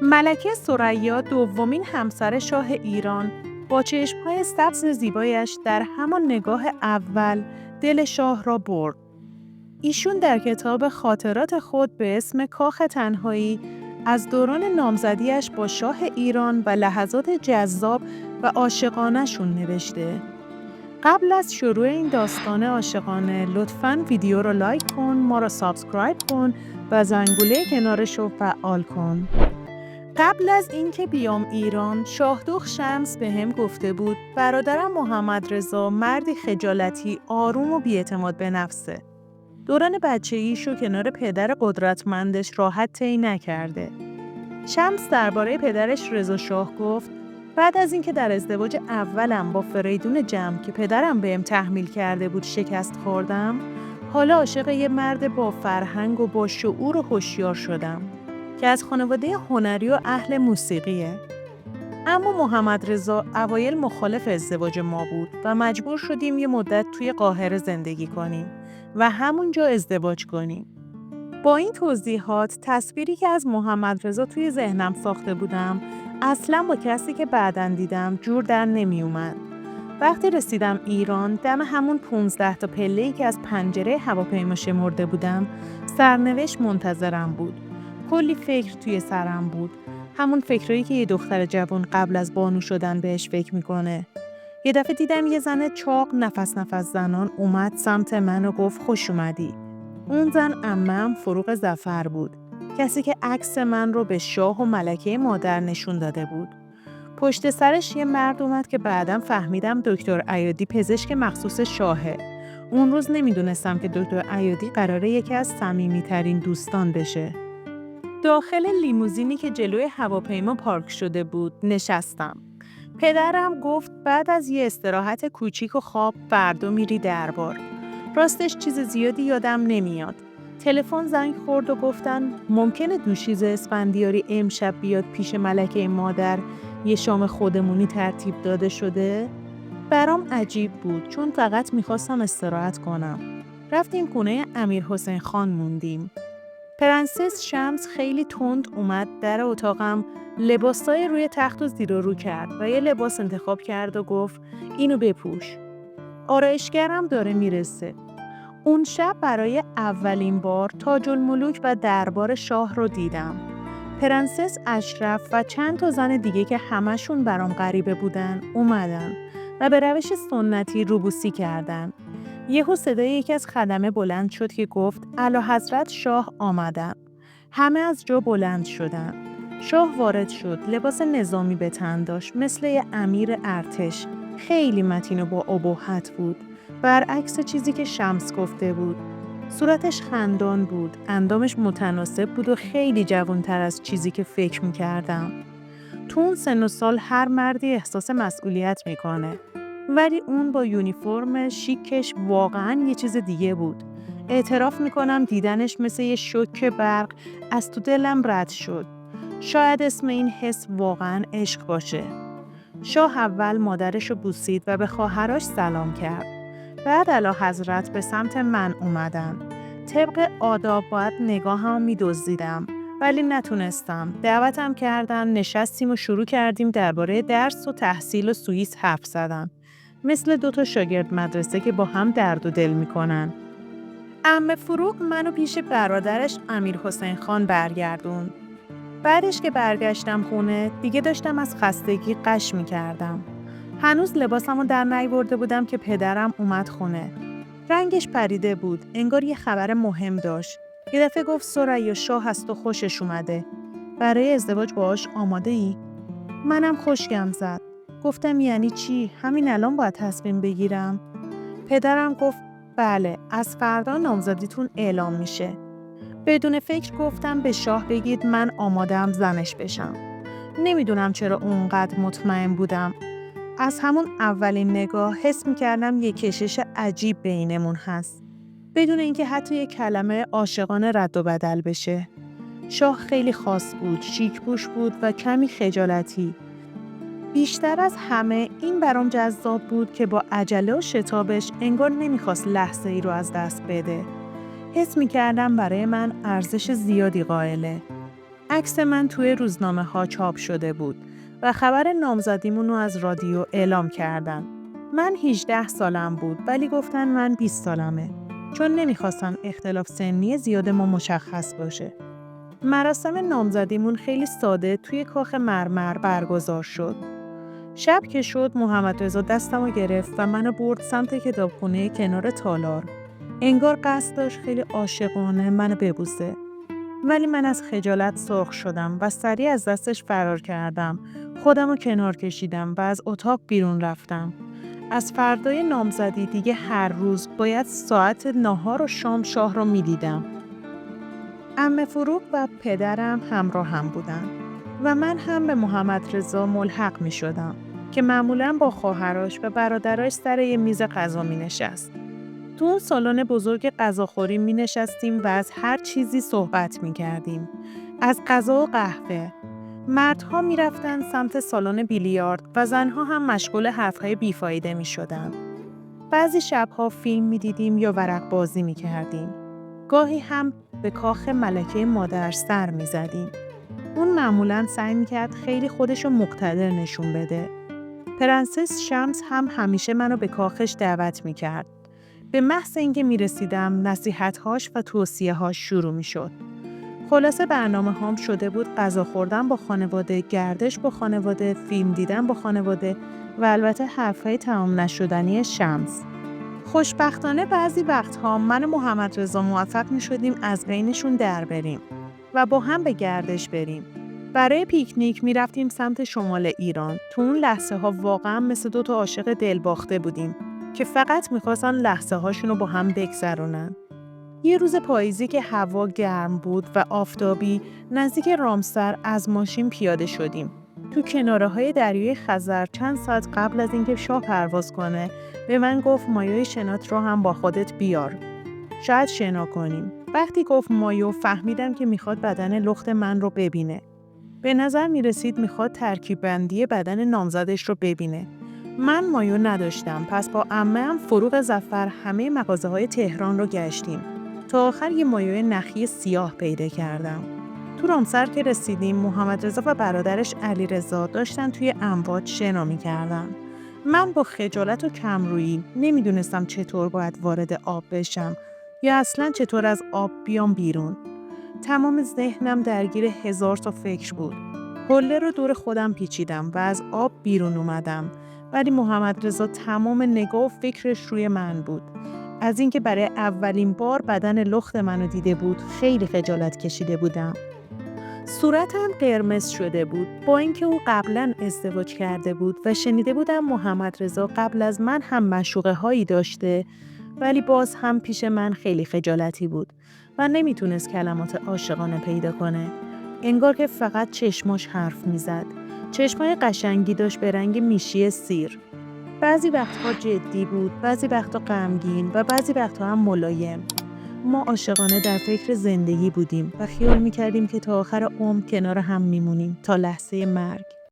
ملکه ثریا دومین همسر شاه ایران با چشم‌های سبز زیبایش در همان نگاه اول دل شاه را برد. ایشون در کتاب خاطرات خود به اسم کاخ تنهایی از دوران نامزدیش با شاه ایران و لحظات جذاب و عاشقانه‌شون نوشته. قبل از شروع این داستان عاشقانه لطفاً ویدیو رو لایک کن، ما رو سابسکرایب کن و زنگوله کنارش رو فعال کن. قبل از اینکه بیام ایران، شاهدخت شمس به هم گفته بود برادرم محمد رضا مردی خجالتی، آروم و بی‌اعتماد به نفسه. دوران بچگیشو کنار پدر قدرتمندش راحت طی نکرده. شمس درباره پدرش رضا شاه گفت بعد از اینکه در ازدواج اولم با فریدون جمع که پدرم بهم تحمیل کرده بود شکست خوردم، حالا عاشق یه مرد با فرهنگ و با شعور و هوشیار شدم که از خانواده هنری و اهل موسیقیه. اما محمد رضا اوایل مخالف ازدواج ما بود و مجبور شدیم یه مدت توی قاهره زندگی کنیم و همونجا ازدواج کنیم. با این توضیحات تصویری که از محمد رضا توی ذهنم ساخته بودم اصلا با کسی که بعداً دیدم جور در نمی اومد. وقتی رسیدم ایران دم همون 15 تا پله‌ای که از پنجره هواپیما شمرده بودم سرنوشت منتظرم بود. کلی فکر توی سرم بود. همون فکرایی که یه دختر جوان قبل از بانو شدن بهش فکر میکنه. یه دفعه دیدم یه زن چاق نفس زنان اومد سمت من و گفت خوش اومدی. اون زن عمم فروغ ظفر بود. کسی که عکس من رو به شاه و ملکه مادر نشون داده بود. پشت سرش یه مرد اومد که بعداً فهمیدم دکتر ایادی پزشک مخصوص شاهه. اون روز نمیدونستم که دکتر ایادی قراره یکی از صمیمی‌ترین دوستان بشه. داخل لیموزینی که جلوی هواپیما پارک شده بود نشستم. پدرم گفت بعد از یه استراحت کوچیک و خواب فردا میری دربار. راستش چیز زیادی یادم نمیاد. تلفن زنگ خورد و گفتن ممکنه دوشیزه اسفندیاری امشب بیاد پیش ملکه مادر یه شام خودمونی ترتیب داده شده؟ برام عجیب بود چون فقط میخواستم استراحت کنم. رفتیم خونه امیر حسین خان موندیم. پرنسس شمس خیلی تند اومد در اتاقم لباسای روی تخت و زیر و رو کرد و یه لباس انتخاب کرد و گفت اینو بپوش. آرایشگرم داره میرسه. اون شب برای اولین بار تاج الملوک و دربار شاه رو دیدم. پرنسس اشرف و چند تا زن دیگه که همشون برام غریبه بودن اومدن و به روش سنتی روبوسی کردن. یهو صدای یکی از خدمه بلند شد که گفت اعلیحضرت شاه آمدن. همه از جا بلند شدن. شاه وارد شد. لباس نظامی به تن داشت مثل یه امیر ارتش. خیلی متین و با ابهت بود. برعکس چیزی که شمس گفته بود. صورتش خندان بود. اندامش متناسب بود و خیلی جوان‌تر از چیزی که فکر می‌کردم. تو اون سن و سال هر مردی احساس مسئولیت میکنه. ولی اون با یونیفرم شیکش واقعاً یه چیز دیگه بود. اعتراف میکنم دیدنش مثل یه شوک برق از تو دلم رد شد. شاید اسم این حس واقعاً عشق باشه. شاه اول مادرشو بوسید و به خواهرش سلام کرد. بعد اعلیحضرت به سمت من اومدن. طبق آداب باید نگاهم می‌دزدیدم. ولی نتونستم. دعوتم کردن، نشستیم و شروع کردیم درباره درس و تحصیل و سوئیس حرف زدن. مثل 2 تا شاگرد مدرسه که با هم درد و دل میکنن. عمه فروغ منو پیش برادرش امیر حسین خان برگردون. بعدش که برگشتم خونه دیگه داشتم از خستگی غش میکردم. هنوز لباسمو در نیاورده بودم که پدرم اومد خونه. رنگش پریده بود. انگار یه خبر مهم داشت. یه دفعه گفت ثریا شاه هست و خوشش اومده. برای ازدواج باهاش آماده ای؟ منم خوشگم زد. گفتم یعنی چی؟ همین الان باید تصمیم بگیرم؟ پدرم گفت بله، از فردا نامزدیتون اعلام میشه. بدون فکر گفتم به شاه بگید من آماده‌ام زنش بشم. نمیدونم چرا اونقدر مطمئن بودم. از همون اولین نگاه حس می‌کردم یه کشش عجیب بینمون هست. بدون اینکه حتی یک کلمه عاشقانه رد و بدل بشه. شاه خیلی خاص بود، شیک‌پوش بود و کمی خجالتی. بیشتر از همه این برام جذاب بود که با عجله و شتابش انگار نمیخواست لحظه ای رو از دست بده. حس می‌کردم برای من ارزش زیادی قائله. عکس من توی روزنامه ها چاپ شده بود و خبر نامزدیمون رو از رادیو اعلام کردن. من 18 سالم بود ولی گفتن من 20 سالمه چون نمیخواستن اختلاف سنی زیاد ما مشخص باشه. مراسم نامزدیمون خیلی ساده توی کاخ مرمر برگزار شد. شب که شد محمدرضا دستمو گرفت و منو برد سمت کتابخونه کنار تالار. انگار قصد داشت خیلی عاشقانه منو ببوسه. ولی من از خجالت سرخ شدم و سریع از دستش فرار کردم. خودمو کنار کشیدم و از اتاق بیرون رفتم. از فردای نامزدی دیگه هر روز باید ساعت ناهار و شام شاه رو میدیدم. عمه فروغ و پدرم همراه هم بودن و من هم به محمدرضا ملحق می شدم که معمولاً با خواهرش و برادراش سر یه میز غذا می نشست. تو اون سالن بزرگ غذاخوری می نشستیم و از هر چیزی صحبت می کردیم. از غذا و قهوه. مردها می رفتن سمت سالن بیلیارد و زنها هم مشغول حرفهای بیفایده می شدن. بعضی شبها فیلم می دیدیم یا ورق بازی می کردیم. گاهی هم به کاخ ملکه مادر سر می زدیم. اون معمولاً سعی می کرد خیلی خودشو مقتدر نشون بده. پرنسس شمس هم همیشه منو به کاخش دعوت می کرد. به محض اینکه می رسیدم نصیحت‌هاش و توصیه‌هاش شروع می شد. خلاصه برنامه هام شده بود غذا خوردن با خانواده، گردش با خانواده، فیلم دیدن با خانواده و البته حرفهای تمام نشدنی شمس. خوشبختانه بعضی وقتها من و محمدرضا موفق می شدیم از بینشون در بریم و با هم به گردش بریم. برای پیکنیک می رفتیم سمت شمال ایران. تو اون لحظه ها واقعا مثل دو تا عاشق دلباخته بودیم که فقط می خواستن لحظه هاشون رو با هم بگذرونن. یه روز پاییزی که هوا گرم بود و آفتابی نزدیک رامسر از ماشین پیاده شدیم. تو کناره‌های دریای خزر چند ساعت قبل از اینکه شاه پرواز کنه به من گفت مایوی شنات رو هم با خودت بیار. شاید شنا کنیم. وقتی گفت مایو فهمیدم که میخواد بدن لخت من رو ببینه. به نظر میرسید میخواد ترکیب بندی بدن نامزدش رو ببینه. من مایو نداشتم پس با عمه‌ام فروغ ظفر همه مغازه‌های تهران رو گشتیم. تا آخر یه مایو نخی سیاه پیدا کردم. تو رامسر که رسیدیم محمدرضا و برادرش علیرضا داشتن توی امواج شنا می‌کردن. من با خجالت و کمرویی نمیدونستم چطور باید وارد آب بشم یا اصلاً چطور از آب بیام بیرون. تمام ذهنم درگیر 1000 تا فکر بود. حوله رو دور خودم پیچیدم و از آب بیرون اومدم. ولی محمدرضا تمام نگاه و فکرش روی من بود. از اینکه برای اولین بار بدن لخت منو دیده بود خیلی خجالت کشیده بودم. صورتم قرمز شده بود با اینکه او قبلا ازدواج کرده بود و شنیده بودم محمدرضا قبل از من هم معشوقه هایی داشته ولی باز هم پیش من خیلی خجالتی بود و نمیتونست کلمات عاشقانه پیدا کنه. انگار که فقط چشماش حرف میزد. چشمای قشنگی داشت به رنگ میشی سیر. بعضی وقتها جدی بود، بعضی وقتها غمگین و بعضی وقتها هم ملایم. ما عاشقانه در فکر زندگی بودیم و خیال میکردیم که تا آخر عمر کنار هم میمونیم تا لحظه مرگ.